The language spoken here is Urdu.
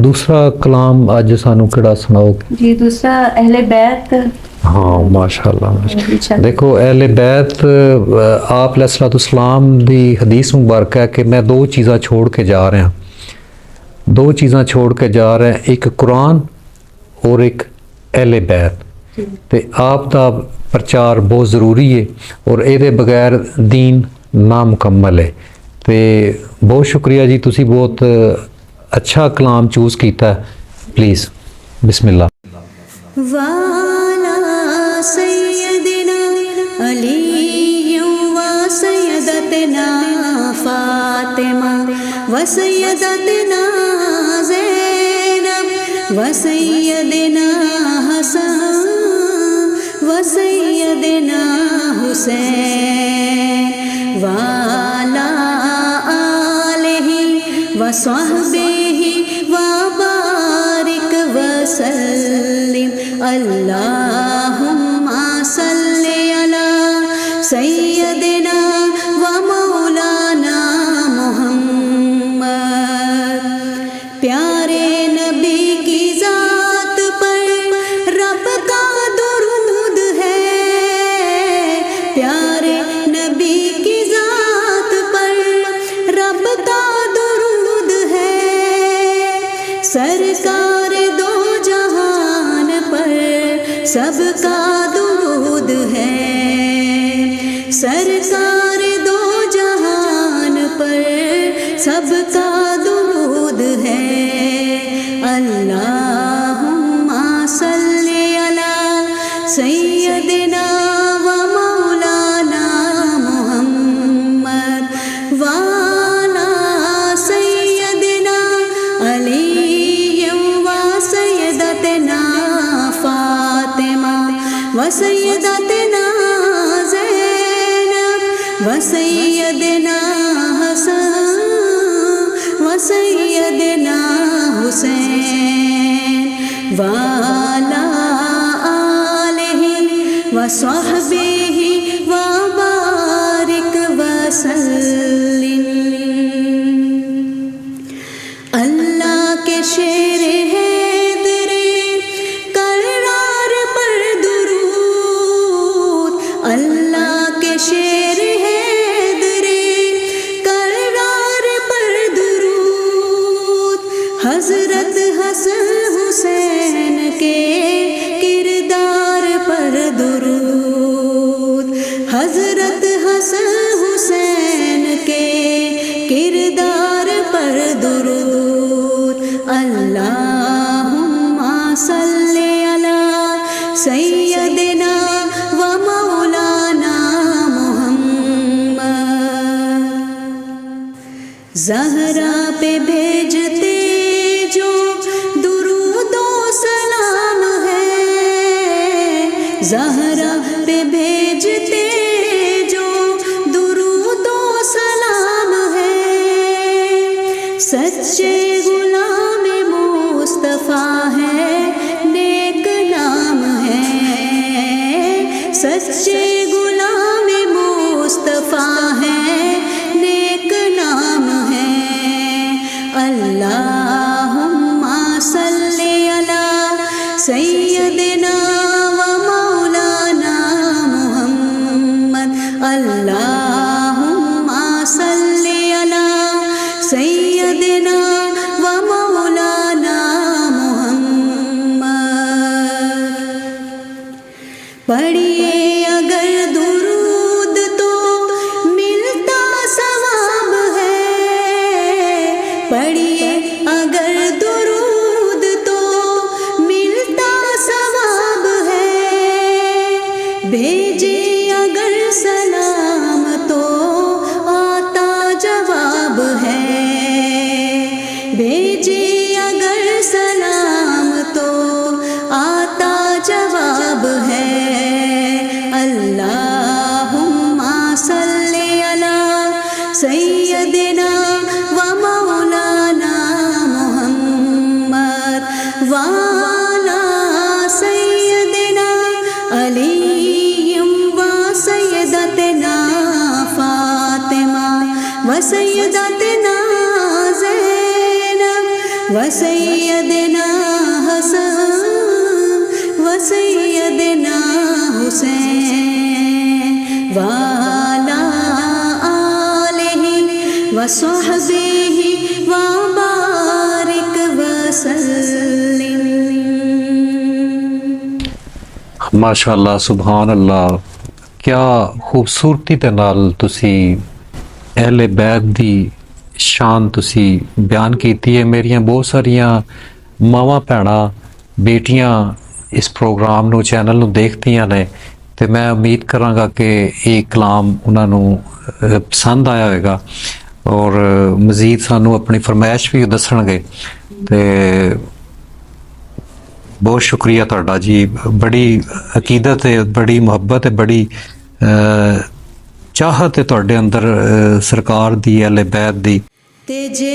دوسرا کلام اج سانو کیڑا سناؤ؟ جی دوسرا اہل بیت. ہاں ماشاء اللہ. دیکھو اہل بیت آپ علیہ السلام دی حدیث مبارکہ ہے کہ میں دو چیزاں چھوڑ کے جا رہا ہوں. دو چیزاں چھوڑ کے جا رہے ہیں, ایک قرآن اور ایک اہل بیت. تے آپ دا پرچار بہت ضروری ہے اور اے دے بغیر دین نامکمل ہے. تے بہت شکریہ جی, تسی بہت اچھا کلام چوز کیتا ہے. پلیز بسم اللہ. والا سیدنا علی و سیدتنا فاطمہ و سیدتنا زینب و سیدنا حسن و سیدنا حسین والا آلہ و صحبہ و بارک وسلم اللہم صلی علی سیدنا و مولانا محمد. پیارے نبی کی ذات پر رب کا درود ہے, پیارے نبی کی ذات پر رب کا درود ہے. سرکار دو جہان پر سب کا درود ہے, سرکار دو جہان پر سب کا درود ہے. اللہم صلی علی سیدنا و مولانا محمد والا سیدنا علی و سیدتنا فاطمہ و سیدتنا زینب و سیدنا حسن و سیدنا حسین والا آلہ و صحبہ و بارک وسلم. اللہ کے شیر حیدر کرار پر درود, اللہ کے شیر حیدر کرار پر درود. حضرت حسن حسین کے کردار پر درود, حضرت حسن حسین کے کردار پر درود. اللہم صلی علی سیدنا و مولانا محمد. زہرا پہ بھیجتے جو درود و سلام ہے, زہرا پہ بھیجتے جو درود و سلام ہے. سچے غلام مصطفیٰ ہے, نیک نام ہے. سچے غلام مصطفیٰ ہے, نیک نام ہے. اللہم صلی علی سیدنا و مولانا محمد. اللہم صلی علی سیدنا و مولانا محمد. پڑھیے اگر درود تو ملتا ثواب ہے, پڑھیے اگر درود تو ملتا ثواب ہے. بھیجے اگر سلام تو آتا جواب ہے, بھیجے اگر سلام تو آتا جواب ہے. اللہم صلی علی سیدنا و مولانا محمد والا سیدنا علی و سیدتنا فاطمہ و سیدتنا زینب وسیدنا حسن وسیدنا حسین وعلی آلہ وصحبہ وبارک وسلم. ਮਾਸ਼ਾਅੱਲਾ ਸੁਭਾਨ ਅੱਲਾ ਕਿਆ ਖੂਬਸੂਰਤੀ ਦੇ ਨਾਲ ਤੁਸੀਂ ਅਹਿਲੇ ਬੈਤ ਦੀ ਸ਼ਾਨ ਤੁਸੀਂ ਬਿਆਨ ਕੀਤੀ ਹੈ. ਮੇਰੀਆਂ ਬਹੁਤ ਸਾਰੀਆਂ ਮਾਵਾਂ ਭੈਣਾਂ ਬੇਟੀਆਂ ਇਸ ਪ੍ਰੋਗਰਾਮ ਨੂੰ ਚੈਨਲ ਨੂੰ ਦੇਖਦੀਆਂ ਨੇ ਤੇ ਮੈਂ ਉਮੀਦ ਕਰਾਂਗਾ ਕਿ ਇਹ ਕਲਾਮ ਉਹਨਾਂ ਨੂੰ ਪਸੰਦ ਆਇਆ ਹੋਵੇਗਾ ਔਰ ਮਜ਼ੀਦ ਸਾਨੂੰ ਆਪਣੀ ਫਰਮਾਇਸ਼ ਵੀ ਦੱਸਣਗੇ. ਤੇ ਬਹੁਤ ਸ਼ੁਕਰੀਆ ਤੁਹਾਡਾ ਜੀ. ਬੜੀ ਅਕੀਦਤ ਹੈ, ਬੜੀ ਮੁਹੱਬਤ ਹੈ, ਬੜੀ ਚਾਹਤ ਹੈ ਤੁਹਾਡੇ ਅੰਦਰ ਸਰਕਾਰ ਦੀ ਅਹਿਲੇ ਬੈਤ ਦੀ. ਤੇ ਜੇ